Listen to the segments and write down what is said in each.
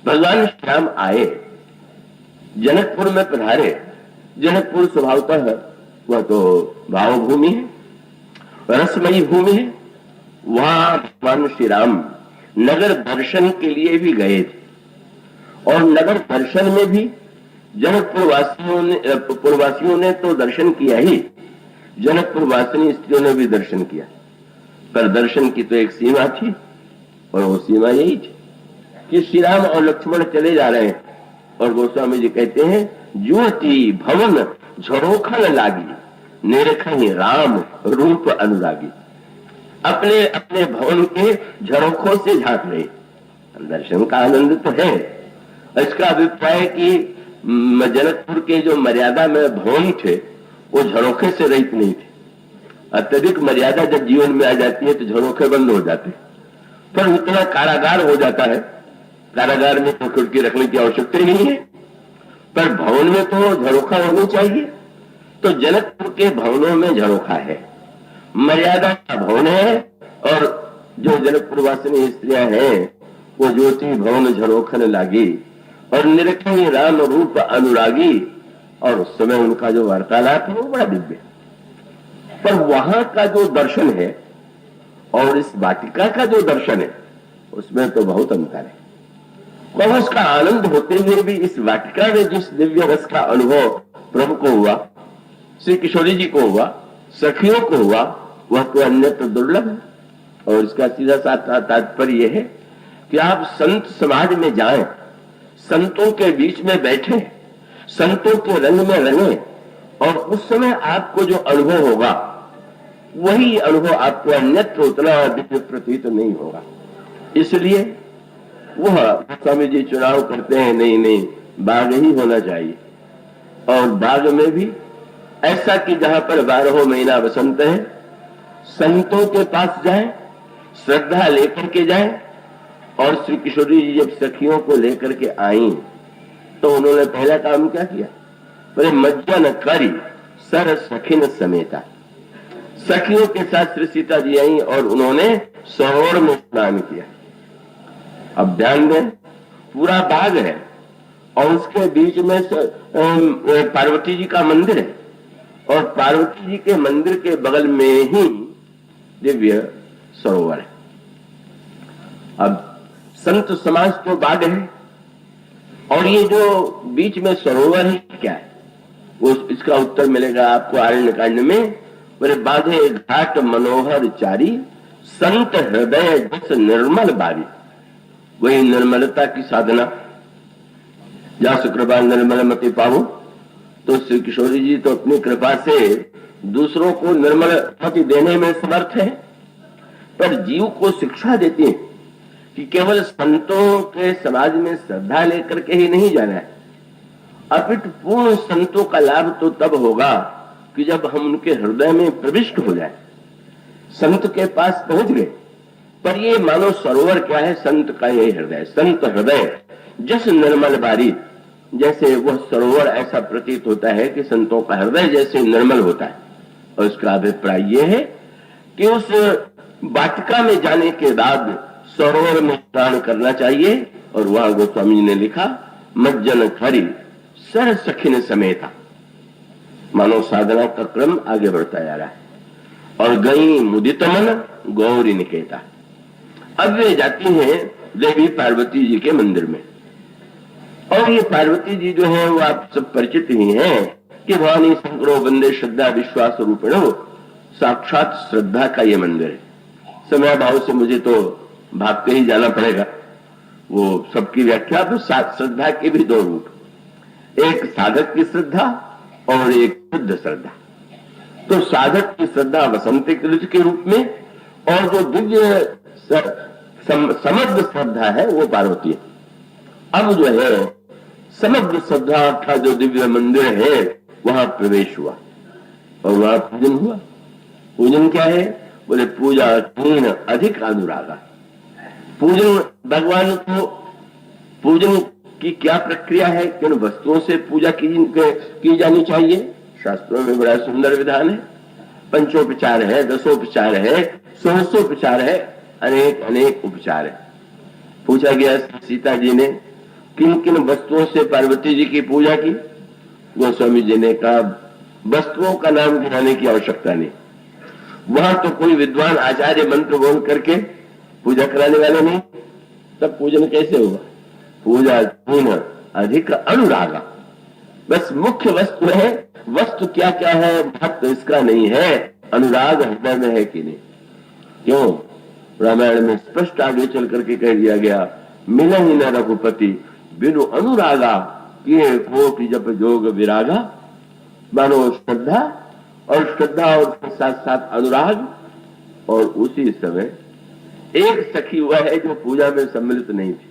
भगवान श्री राम आए, जनकपुर में पधारे। जनकपुर स्वभावतः वह तो भावभूमि है, रसमयी भूमि है। वहां भगवान श्री राम नगर दर्शन के लिए भी गए थे, और नगर दर्शन में भी जनकपुरवासियों ने तो दर्शन किया ही, जनकपुरवासिनी स्त्रियों ने भी दर्शन किया। पर दर्शन की तो एक सीमा थी, और वो सीमा यही थी कि श्री राम और लक्ष्मण चले जा रहे हैं, और गोस्वामी जी कहते हैं ज्योति भवन झरोखन लागी, निरखहि राम रूप अनुरागी। अपने अपने भवन के झरोखों से झांक रहे। दर्शन का आनंद तो है। इसका अभिप्राय कि जनकपुर के जो मर्यादा में भवन थे वो झरोखे से रहित नहीं थे। अत्यधिक मर्यादा जब जीवन में आ जाती है तो झरोखे बंद हो जाते हैं, पर उतना कारागार हो जाता है। कारागार में तो खिड़की रखने की आवश्यकता ही नहीं है, पर भवन में तो झरोखा होना चाहिए। तो जनकपुर के भवनों में झरोखा है, मर्यादा का भवन है, और जो जनकपुर वासिनी स्त्रियां हैं वो ज्योति भवन झरोखन लागी, और निरखहि राम रूप अनुरागी। और उस समय उनका जो वार्तालाप है वो बड़ा दिव्य। पर वहां का जो दर्शन है और इस वाटिका का जो दर्शन है उसमें तो बहुत अंतर है। और उसका आनंद होते हुए भी इस वाटिका में जिस दिव्य रस का अनुभव प्रभु को हुआ, श्री किशोरी जी को हुआ, सखियों को हुआ, वह तो अन्यत्र दुर्लभ है। और इसका सीधा साधा तात्पर्य यह है कि आप संत समाज में जाएं, संतों के बीच में बैठे, संतों के रंग में रंगे, और उस समय आपको जो अनुभव होगा वही अनुभव आपको अन्यत्र उतना दिव्य प्रतीत नहीं होगा। इसलिए वह स्वामी जी चुनाव करते हैं, नहीं नहीं बाग ही होना चाहिए। और बाग में भी ऐसा कि जहां पर 12 महीना बसंत है, संतों के पास जाएं, श्रद्धा लेकर के जाएं। और श्री किशोरी जी जब सखियों को लेकर के आई तो उन्होंने पहला काम क्या किया? बोले मज्जन करी सर सखिन समेता। सखियों के साथ श्री सीता जी आई और उन्होंने सरोवर में स्नान किया। अब ध्यान दें, पूरा बाग है और उसके बीच में पार्वती जी का मंदिर है, और पार्वती जी के मंदिर के बगल में ही दिव्य सरोवर है। अब संत समाज तो बाग है, और ये जो बीच में सरोवर है क्या है? वो इसका उत्तर मिलेगा आपको आरण्य कांड में। बोले बाधे घाट मनोहर चारी, संत हृदय जस निर्मल बारी। वही निर्मलता की साधना, जहां कृपा निर्मल मति पाओ। तो श्री किशोरी जी तो अपनी कृपा से दूसरों को निर्मल मति देने में समर्थ है, पर जीव को शिक्षा देती है कि केवल संतों के समाज में श्रद्धा लेकर के ही नहीं जाना है, अपितु पूर्ण संतों का लाभ तो तब होगा कि जब हम उनके हृदय में प्रविष्ट हो जाए, संत के पास पहुंच गए। पर ये मानो सरोवर क्या है? संत का ये हृदय। संत हृदय जस निर्मल बारी, जैसे वह सरोवर ऐसा प्रतीत होता है कि संतों का हृदय जैसे निर्मल होता है। और उसका अभिप्राय यह है कि उस वाटिका में जाने के बाद सरोवर में स्नान करना चाहिए। और वहां गोस्वामी जी ने लिखा मज्जन खरी सर सखिन समेता। मानव साधना का क्रम आगे बढ़ता जा रहा है। और गई मुदित मन गौरी निकेता। अब वे जाती हैं देवी पार्वती जी के मंदिर में। और ये पार्वती जी जो है वो आप सब परिचित ही हैं कि भवानी शंकरो बंदे श्रद्धा विश्वास रूपिणो। साक्षात श्रद्धा का ये मंदिर है। समय भाव से मुझे तो भाग के ही जाना पड़ेगा। वो सबकी व्याख्या तो श्रद्धा के भी दो रूप, एक साधक की श्रद्धा और एक शुद्ध श्रद्धा। तो साधक की श्रद्धा वसंत के रूप में, और जो दिव्य समग्र श्रद्धा है वो पार्वती है। अब जो है समग्र श्रद्धा अर्थात जो दिव्य मंदिर है वहां प्रवेश हुआ और वहां पूजन हुआ। पूजन क्या है? बोले पूजा तीन अधिक अनुरागा। पूजन भगवान को, पूजन की क्या प्रक्रिया है? किन वस्तुओं से पूजा की जानी चाहिए? शास्त्रों में बड़ा सुंदर विधान है। पंचोपचार है, दसोपचार है, सहस्रोपचार है, अनेक अनेक उपचार है। पूछा गया सीता जी ने किन किन वस्तुओं से पार्वती जी की पूजा की। गोस्वामी जी ने कहा वस्तुओं का नाम गिनाने की आवश्यकता नहीं, वहां तो कोई विद्वान आचार्य मंत्र बोल करके पूजा कराने वाले नहीं, तब पूजन कैसे होगा। पूजा पूर्ण अधिक अनुरागा, बस मुख्य वस्तु है। वस्तु क्या क्या है भक्त इसका नहीं है, अनुराग हृदय में है कि नहीं। क्यों, रामायण में स्पष्ट आगे चल करके कह दिया गया, मिला ही न रघुपति बिनु अनुरागा किए कोटि जप जोग विरागा। मानो श्रद्धा और साथ साथ अनुराग। और उसी समय एक सखी वह है जो पूजा में सम्मिलित नहीं थी,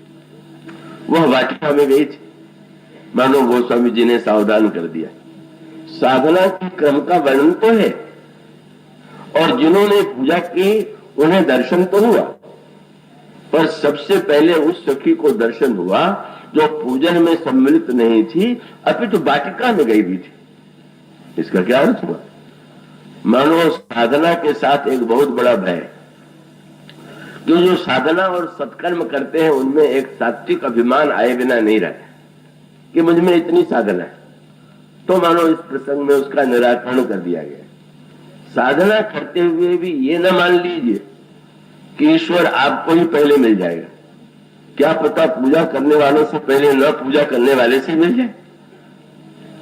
वह वाटिका में गई थी। मानो गोस्वामी जी ने सावधान कर दिया, साधना के क्रम का वर्णन तो है, और जिन्होंने पूजा की उन्हें दर्शन तो हुआ, पर सबसे पहले उस सखी को दर्शन हुआ जो पूजन में सम्मिलित नहीं थी, अपितु वाटिका में गई भी थी। इसका क्या अर्थ हुआ। मानो साधना के साथ एक बहुत बड़ा भय, जो जो साधना और सत्कर्म करते हैं उनमें एक सात्विक अभिमान आए बिना नहीं रहता कि मुझ में इतनी साधना है। तो मानो इस प्रसंग में उसका निराकरण कर दिया गया। साधना करते हुए भी ये न मान लीजिए कि ईश्वर आपको ही पहले मिल जाएगा। क्या पता पूजा करने वालों से पहले न पूजा करने वाले से मिल जाए,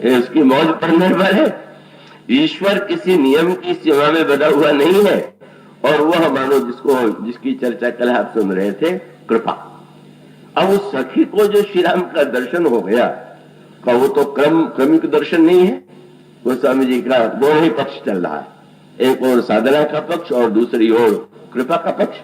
ये उसकी मौज पर निर्भर है। ईश्वर किसी नियम की सीमा में बंधा हुआ नहीं है, और वह मानो जिसकी चर्चा कल आप सुन रहे थे, कृपा। अब उस सखी को जो श्री राम का दर्शन हो गया, का वो तो क्रमिक दर्शन नहीं है। गोस्वामी जी का दोनों ही पक्ष चल रहा है, एक और साधना का पक्ष और दूसरी ओर कृपा का पक्ष।